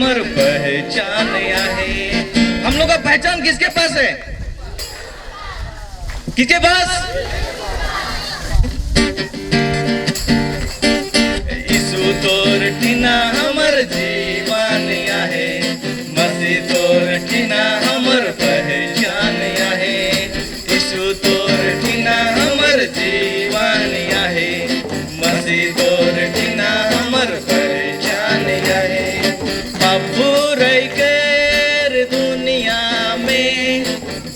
हमर पहचान आहे। हम लोग का पहचान किसके पास है? किसके पास? यीशु तोर टीना हमर जीवन आहे, मसीह तोर टीना हमर पहचान आहे। यीशु तोर टीना हमर जीवन आहे, मसीह तोर टीना हमर पहचान आहे। बाबू रह कर दुनिया में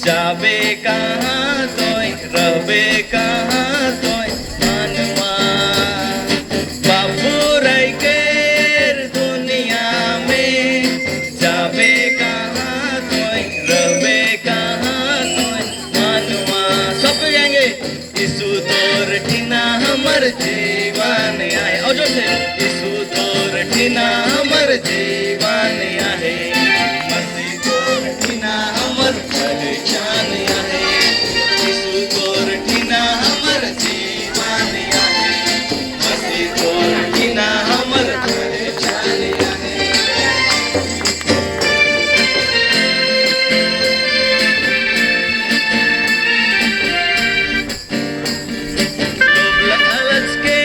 जाबे कहाँ तोय, रहबे कहाँ तोय मनवा। बाबू रह कर दुनिया में जाबे कहाँ तोय, रहबे कहाँ तोय मनवा। सब कहेंगे यीशु तोर टीना हमर जीवन आहे। और जो से यीशु तोर टीना हमर जीवन आहे, मसीह तोर टीना हमर पहचान आहे। यीशु तोर टीना हमर जीवन आहे, मसीह तोर टीना हमर पहचान आहे। लालच के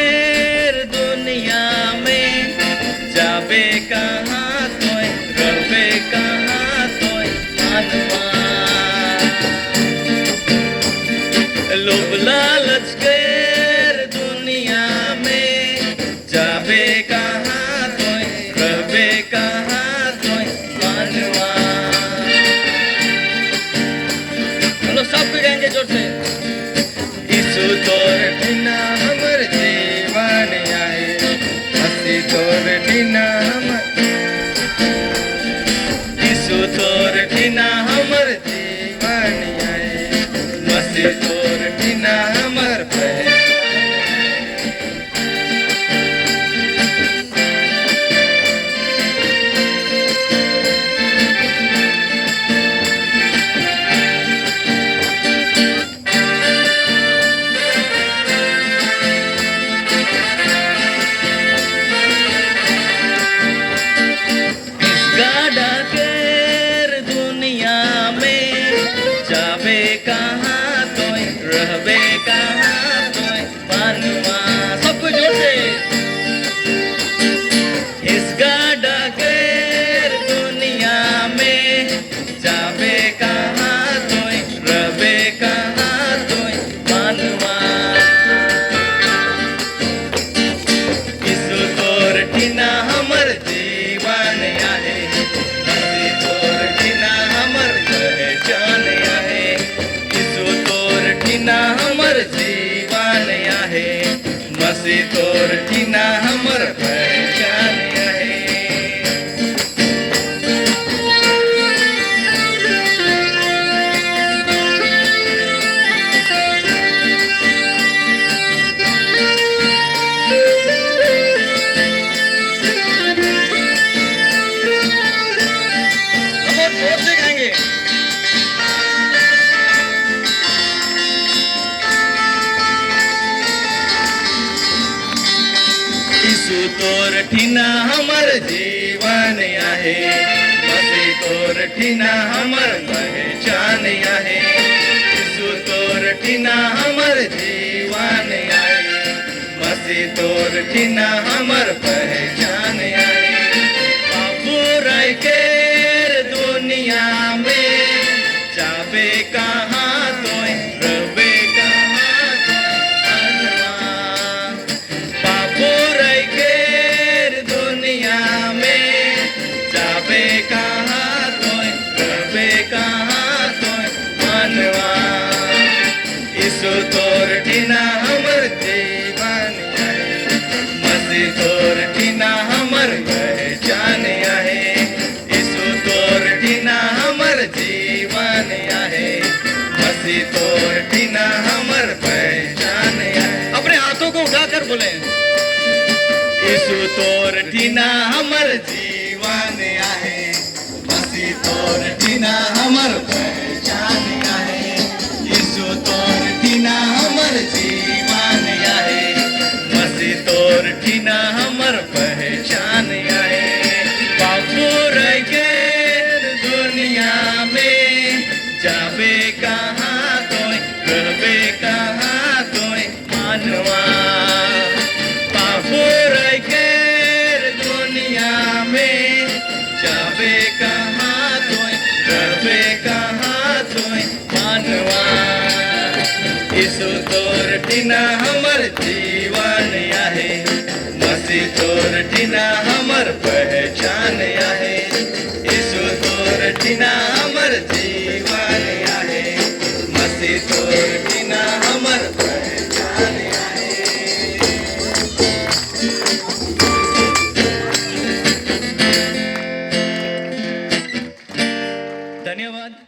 दुनिया में जाबे कहाँ तोय, रहबे कहाँ तोय मनवा। लोभ लालच के दुनिया में जाबे कहाँ तोय, रहबे कहाँ तोय मनवा। हम लोग सब कहेंगे जोर से, यीशु तोर टीना हमर जीवन आहे, मसीह तोर टीना हमर। यीशु तोर टीना हमर जीवन आहे, मसीह तोर टीना हमर पहचान। गाड़ा कर दुनिया में जाबे कहाँ तोय, रहबे कहाँ तोय मनवा। सब कुछ जोर से, इस गाड़ा कर दुनिया में जाबे कहाँ तोय, रहबे कहाँ तोय मनवा। यीशु तोर टीना हमर जीवन आहे, मसीह तोर टीना हमर पहचान आहे। यीशु तोर टीना हमर जीवन आहे, मसीह तोर टीना हमर पहचान आहे। हम और जोर से कहेंगे, यीशु तोर टीना हमर जीवन आहे, मसीह तोर टीना हमर पहचान आहे। यीशु तोर टीना हमर जीवन आहे, मसीह तोर टीना हमर पहचान आहे। बाबू रह कर दुनिया में जाबे कहाँ तोय, रहबे कहाँ तोय मनवा। बाबू रह कर दुनिया में जाबे कहाँ तोय, रहबे कहाँ तोय मनवा। यीशु तोर टीना हमर जीवन आहे, मसीह तोर टीना हमर पहचान आहे। यीशु तोर टीना हमर जीवन आहे, मसीह तोर टीना हमर पहचान आहे। अपने हाथों को उठाकर बोले, यीशु तोर टीना हमर जीवन आहे, मसीह तोर टीना हमर पहचान आहे। यीशु तोर टीना हमर जीवन आहे, मसीह तोर टीना हमर पहचान आहे। बाबू टीना हमर जीवन आहे, मसीह तोर टीना हमर पहचान आहे। यीशु तोर टीना हमर जीवन आहे, मसीह तोर टीना हमर पहचान आहे। धन्यवाद।